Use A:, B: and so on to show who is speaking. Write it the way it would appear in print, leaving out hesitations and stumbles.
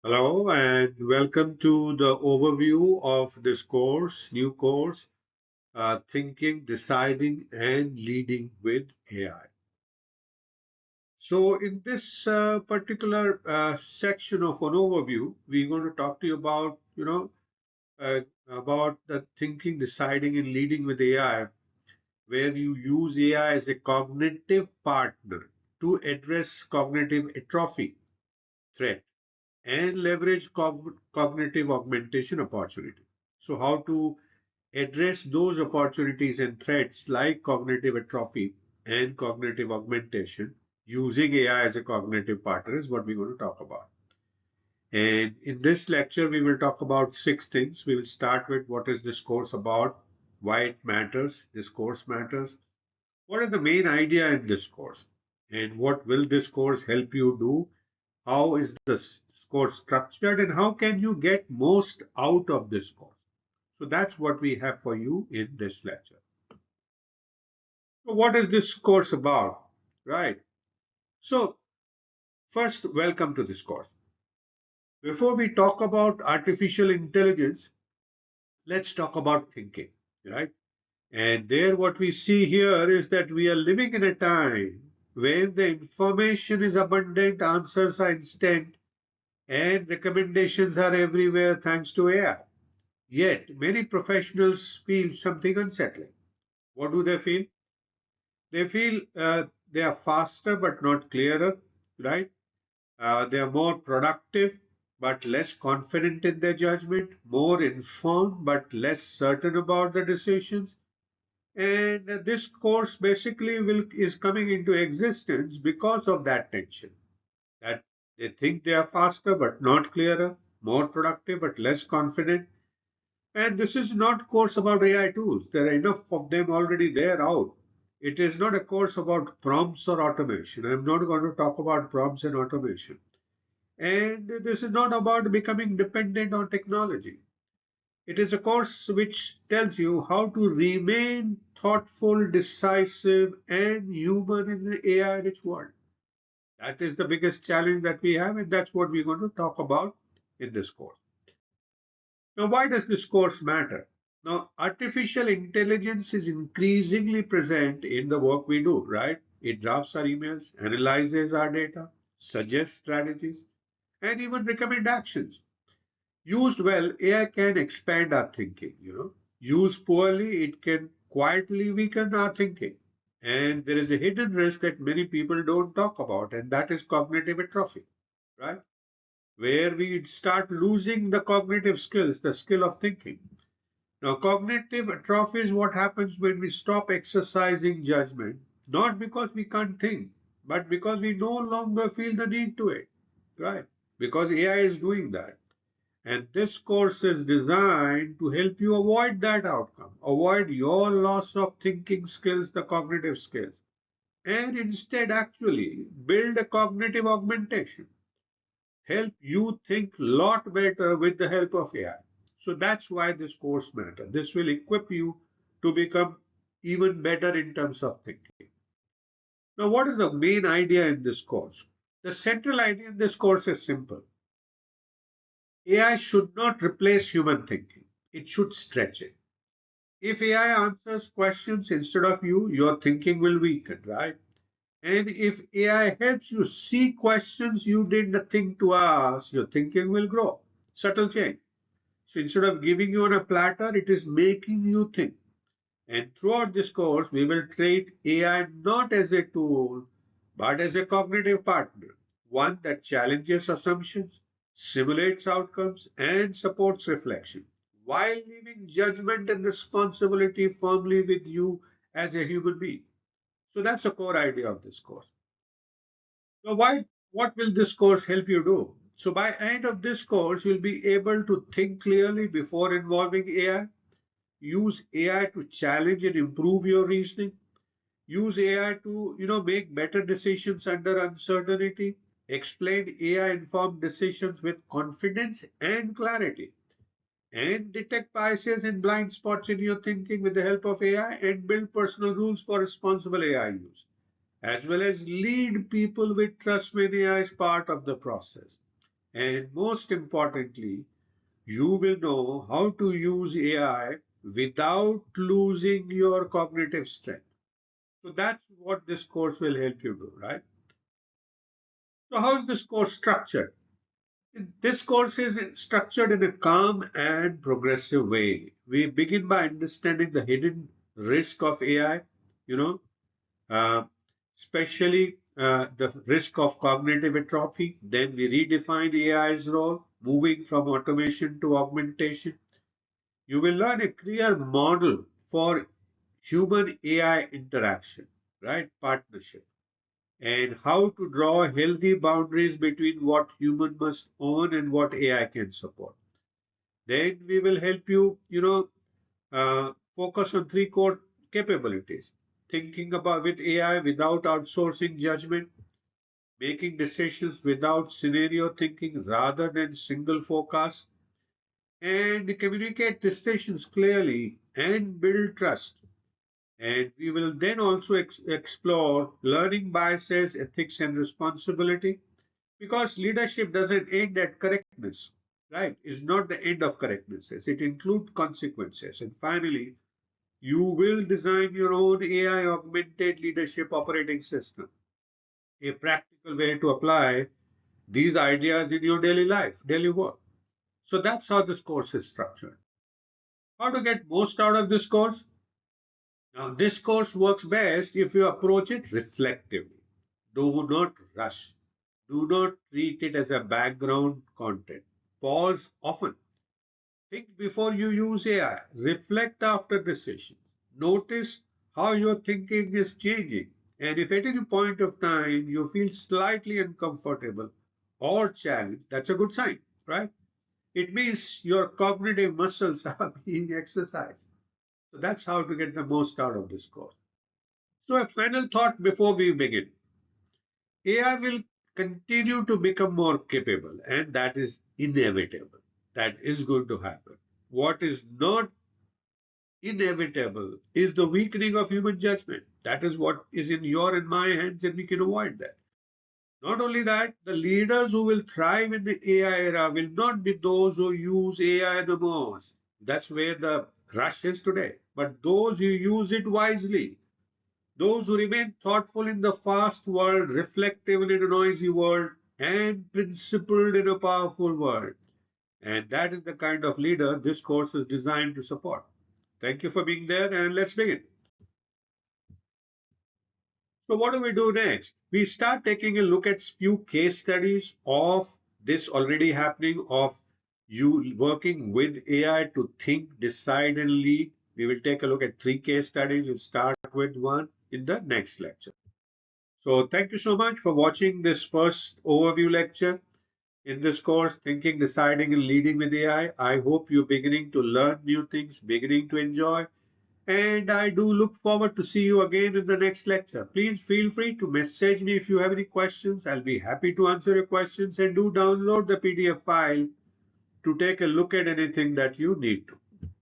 A: Hello and welcome to the overview of this new course, Thinking, Deciding and Leading with AI. So in this particular section of an overview, we're going to talk to you about the thinking, deciding and leading with AI, where you use AI as a cognitive partner to address cognitive atrophy threat and leverage cognitive augmentation opportunity. So, how to address those opportunities and threats like cognitive atrophy and cognitive augmentation using AI as a cognitive partner is what we're going to talk about. And in this lecture, we will talk about six things. We will start with what is this course about, why it matters, this course matters, what is the main idea in this course, and what will this course help you do, how is the course structured, and how can you get most out of this course. So that's what we have for you in this lecture. So what is this course about? Right. So first, welcome to this course. Before we talk about artificial intelligence, let's talk about thinking, right? And there what we see here is that we are living in a time when the information is abundant, answers are instant, and recommendations are everywhere thanks to AI. Yet, many professionals feel something unsettling. What do they feel? They feel they are faster but not clearer, right? They are more productive but less confident in their judgment, more informed but less certain about the decisions. And this course basically is coming into existence because of that tension. That they think they are faster but not clearer, more productive but less confident. And this is not course about AI tools. There are enough of them already there out. It is not a course about prompts or automation. I'm not going to talk about prompts and automation. And this is not about becoming dependent on technology. It is a course which tells you how to remain thoughtful, decisive, and human in the AI rich world. That is the biggest challenge that we have, and that's what we're going to talk about in this course. Now, why does this course matter? Now, artificial intelligence is increasingly present in the work we do, right? It drafts our emails, analyzes our data, suggests strategies, and even recommend actions. Used well, AI can expand our thinking. Used poorly, it can quietly weaken our thinking. And there is a hidden risk that many people don't talk about, and that is cognitive atrophy, right? Where we start losing the cognitive skills, the skill of thinking. Now, cognitive atrophy is what happens when we stop exercising judgment, not because we can't think, but because we no longer feel the need to it, right? Because AI is doing that. And this course is designed to help you avoid that outcome, avoid your loss of thinking skills, the cognitive skills, and instead actually build a cognitive augmentation, help you think a lot better with the help of AI. So that's why this course matters. This will equip you to become even better in terms of thinking. Now, what is the main idea in this course? The central idea in this course is simple. AI should not replace human thinking. It should stretch it. If AI answers questions instead of you, your thinking will weaken, right? And if AI helps you see questions you didn't think to ask, your thinking will grow. Subtle change. So instead of giving you on a platter, it is making you think. And throughout this course, we will treat AI not as a tool, but as a cognitive partner, one that challenges assumptions, simulates outcomes, and supports reflection, while leaving judgment and responsibility firmly with you as a human being. So that's the core idea of this course. So what will this course help you do? So by end of this course, you'll be able to think clearly before involving AI, use AI to challenge and improve your reasoning, use AI to make better decisions under uncertainty, explain AI informed decisions with confidence and clarity, and detect biases and blind spots in your thinking with the help of AI, and build personal rules for responsible AI use, as well as lead people with trust when AI is part of the process. And most importantly, you will know how to use AI without losing your cognitive strength. So that's what this course will help you do, right? So how is this course structured? This course is structured in a calm and progressive way. We begin by understanding the hidden risk of AI, you know, uh, especially the risk of cognitive atrophy. Then we redefine AI's role, moving from automation to augmentation. You will learn a clear model for human AI interaction, right? Partnership, and how to draw healthy boundaries between what human must own and what AI can support. Then we will help you, focus on three core capabilities: thinking about with AI without outsourcing judgment, making decisions without scenario thinking rather than single focus, and communicate decisions clearly and build trust. And we will then also explore learning biases, ethics, and responsibility, because leadership doesn't end at correctness, right? It's not the end of correctnesses, it includes consequences. And finally, you will design your own AI augmented leadership operating system, a practical way to apply these ideas in your daily life, daily work. So that's how this course is structured. How to get most out of this course? Now, this course works best if you approach it reflectively. Do not rush. Do not treat it as a background content. Pause often. Think before you use AI. Reflect after decisions. Notice how your thinking is changing. And if at any point of time you feel slightly uncomfortable or challenged, that's a good sign, right? It means your cognitive muscles are being exercised. So that's how to get the most out of this course. So, a final thought before we begin: AI will continue to become more capable, and that is inevitable. That is going to happen. What is not inevitable is the weakening of human judgment. That is what is in your and my hands, and we can avoid that. Not only that, the leaders who will thrive in the AI era will not be those who use AI the most. That's where the rush is today. But those who use it wisely, those who remain thoughtful in the fast world, reflective in a noisy world, and principled in a powerful world. And that is the kind of leader this course is designed to support. Thank you for being there, and let's begin. So, what do we do next? We start taking a look at few case studies of this already happening, of you working with AI to think, decide, and lead. We will take a look at three case studies. We'll start with one in the next lecture. So thank you so much for watching this first overview lecture in this course, Thinking, Deciding, and Leading with AI. I hope you're beginning to learn new things, beginning to enjoy, and I do look forward to see you again in the next lecture. Please feel free to message me if you have any questions. I'll be happy to answer your questions, and do download the PDF file to take a look at anything that you need to.